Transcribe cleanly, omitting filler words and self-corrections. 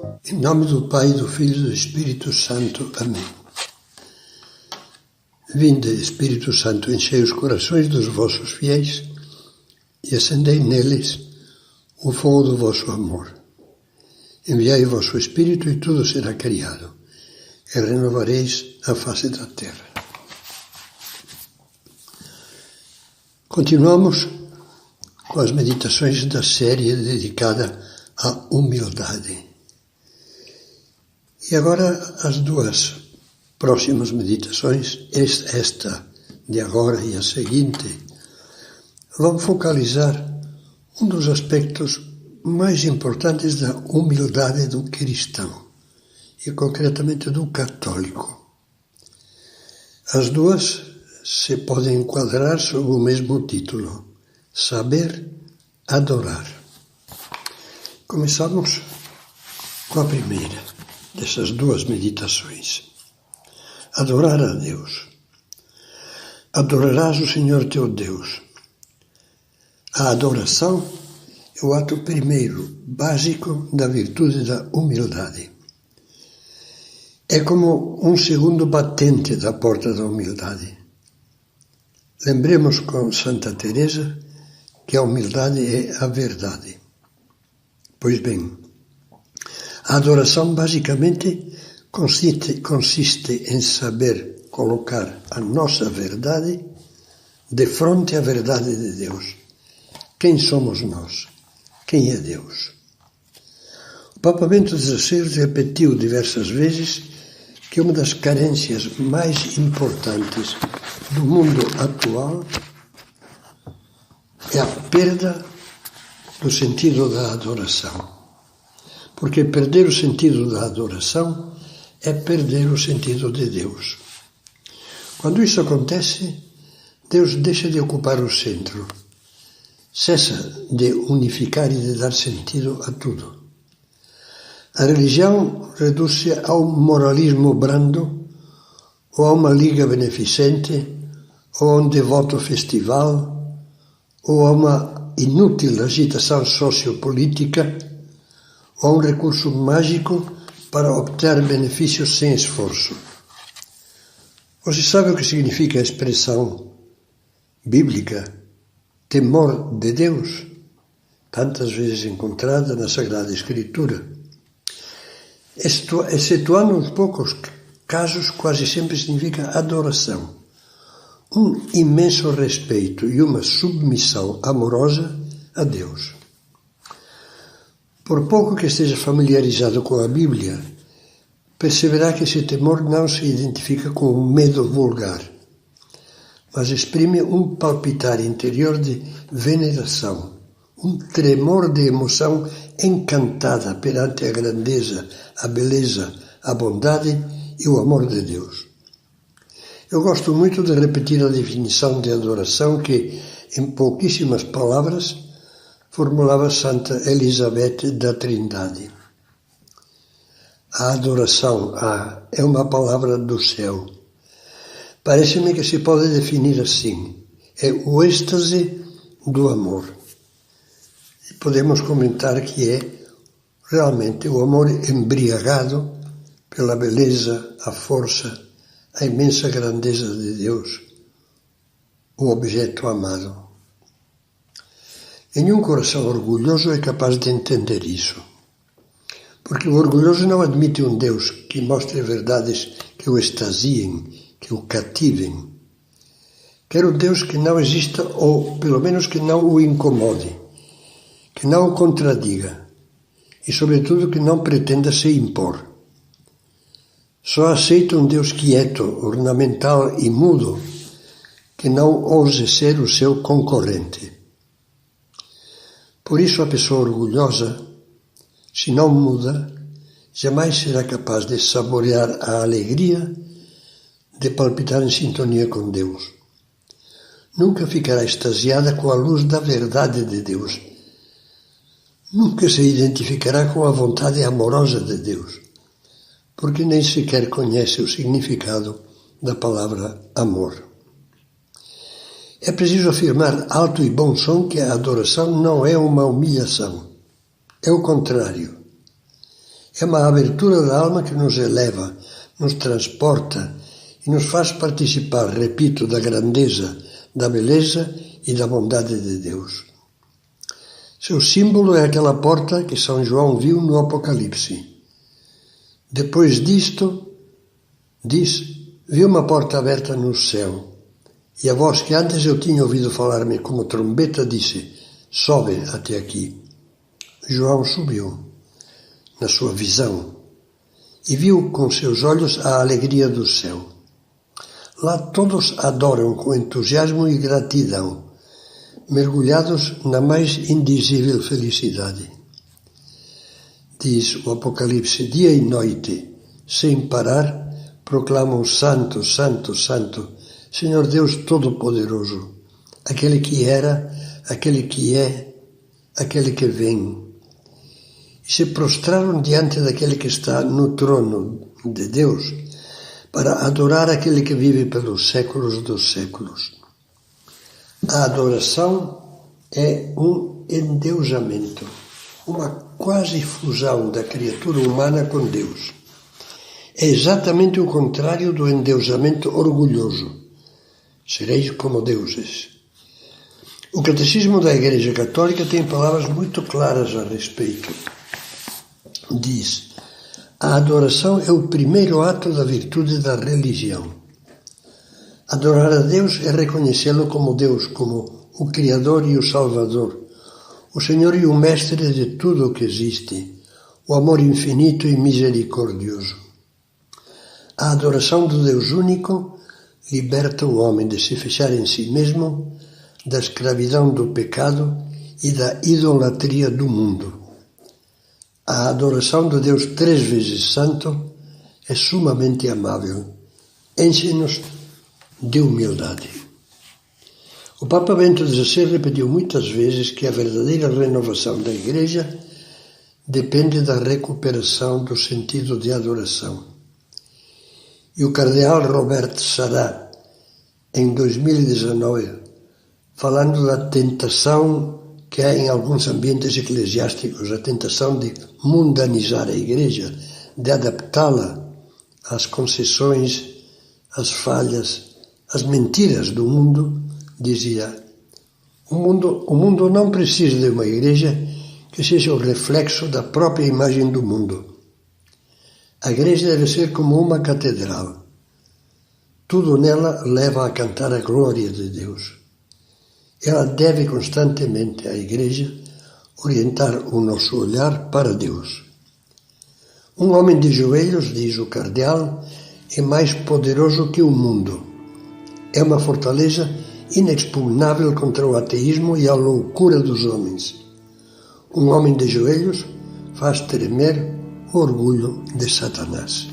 Em nome do Pai, do Filho e do Espírito Santo. Amém. Vinde, Espírito Santo, enchei os corações dos vossos fiéis e acendei neles o fogo do vosso amor. Enviai o vosso Espírito e tudo será criado, e renovareis a face da terra. Continuamos com as meditações da série dedicada à humildade. E agora as duas próximas meditações, esta de agora e a seguinte, vão focalizar um dos aspectos mais importantes da humildade do cristão, e concretamente do católico. As duas se podem enquadrar sob o mesmo título: saber adorar. Começamos com a primeira dessas duas meditações. Adorar a Deus. Adorarás o Senhor teu Deus. A adoração é o ato primeiro, básico da virtude da humildade. É como um segundo batente da porta da humildade. Lembremos com Santa Teresa que a humildade é a verdade. Pois bem, a adoração basicamente consiste em saber colocar a nossa verdade de frente à verdade de Deus. Quem somos nós? Quem é Deus? O Papa Bento XVI repetiu diversas vezes que uma das carências mais importantes do mundo atual é a perda do sentido da adoração. Porque perder o sentido da adoração é perder o sentido de Deus. Quando isso acontece, Deus deixa de ocupar o centro, cessa de unificar e de dar sentido a tudo. A religião reduz-se a um moralismo brando, ou a uma liga beneficente, ou a um devoto festival, ou a uma inútil agitação sociopolítica, ou a um recurso mágico para obter benefícios sem esforço. Você sabe o que significa a expressão bíblica temor de Deus, tantas vezes encontrada na Sagrada Escritura? Excetuando uns poucos casos, quase sempre significa adoração. Um imenso respeito e uma submissão amorosa a Deus. Por pouco que esteja familiarizado com a Bíblia, perceberá que esse temor não se identifica com um medo vulgar, mas exprime um palpitar interior de veneração, um tremor de emoção encantada perante a grandeza, a beleza, a bondade e o amor de Deus. Eu gosto muito de repetir a definição de adoração que, em pouquíssimas palavras, formulava Santa Elizabeth da Trindade. A adoração é uma palavra do céu. Parece-me que se pode definir assim: é o êxtase do amor. E podemos comentar que é realmente o amor embriagado pela beleza, a força, a imensa grandeza de Deus, o objeto amado. Nenhum coração orgulhoso é capaz de entender isso. Porque o orgulhoso não admite um Deus que mostre verdades que o extasiem, que o cativem. Quer um Deus que não exista, ou pelo menos que não o incomode, que não o contradiga e, sobretudo, que não pretenda se impor. Só aceita um Deus quieto, ornamental e mudo, que não ouse ser o seu concorrente. Por isso a pessoa orgulhosa, se não muda, jamais será capaz de saborear a alegria de palpitar em sintonia com Deus. Nunca ficará extasiada com a luz da verdade de Deus. Nunca se identificará com a vontade amorosa de Deus, porque nem sequer conhece o significado da palavra amor. É preciso afirmar alto e bom som que a adoração não é uma humilhação. É o contrário. É uma abertura da alma que nos eleva, nos transporta e nos faz participar, repito, da grandeza, da beleza e da bondade de Deus. Seu símbolo é aquela porta que São João viu no Apocalipse. Depois disto, diz, vi uma porta aberta no céu, e a voz que antes eu tinha ouvido falar-me como trombeta disse, sobe até aqui. João subiu, na sua visão, e viu com seus olhos a alegria do céu. Lá todos adoram com entusiasmo e gratidão, mergulhados na mais indizível felicidade. Diz o Apocalipse, dia e noite, sem parar, proclamam Santo, Santo, Santo, Senhor Deus Todo-Poderoso, aquele que era, aquele que é, aquele que vem. E se prostraram diante daquele que está no trono de Deus, para adorar aquele que vive pelos séculos dos séculos. A adoração é um endeusamento, uma quase fusão da criatura humana com Deus. É exatamente o contrário do endeusamento orgulhoso. Sereis como deuses. O Catecismo da Igreja Católica tem palavras muito claras a respeito. Diz, a adoração é o primeiro ato da virtude da religião. Adorar a Deus é reconhecê-lo como Deus, como o Criador e o Salvador, o Senhor e o Mestre de tudo o que existe, o amor infinito e misericordioso. A adoração do Deus único liberta o homem de se fechar em si mesmo, da escravidão do pecado e da idolatria do mundo. A adoração do Deus 3 vezes Santo é sumamente amável. Enche-nos de humildade. O Papa Bento XVI repetiu muitas vezes que a verdadeira renovação da Igreja depende da recuperação do sentido de adoração. E o cardeal Robert Sarah, em 2019, falando da tentação que há em alguns ambientes eclesiásticos, a tentação de mundanizar a Igreja, de adaptá-la às concessões, às falhas, às mentiras do mundo, dizia, o mundo não precisa de uma Igreja que seja o reflexo da própria imagem do mundo. A Igreja deve ser como uma catedral. Tudo nela leva a cantar a glória de Deus. Ela deve constantemente, a Igreja, orientar o nosso olhar para Deus. Um homem de joelhos, diz o cardeal, é mais poderoso que o mundo. É uma fortaleza inexpugnável contra o ateísmo e a loucura dos homens. Um homem de joelhos faz tremer o orgulho de Satanás.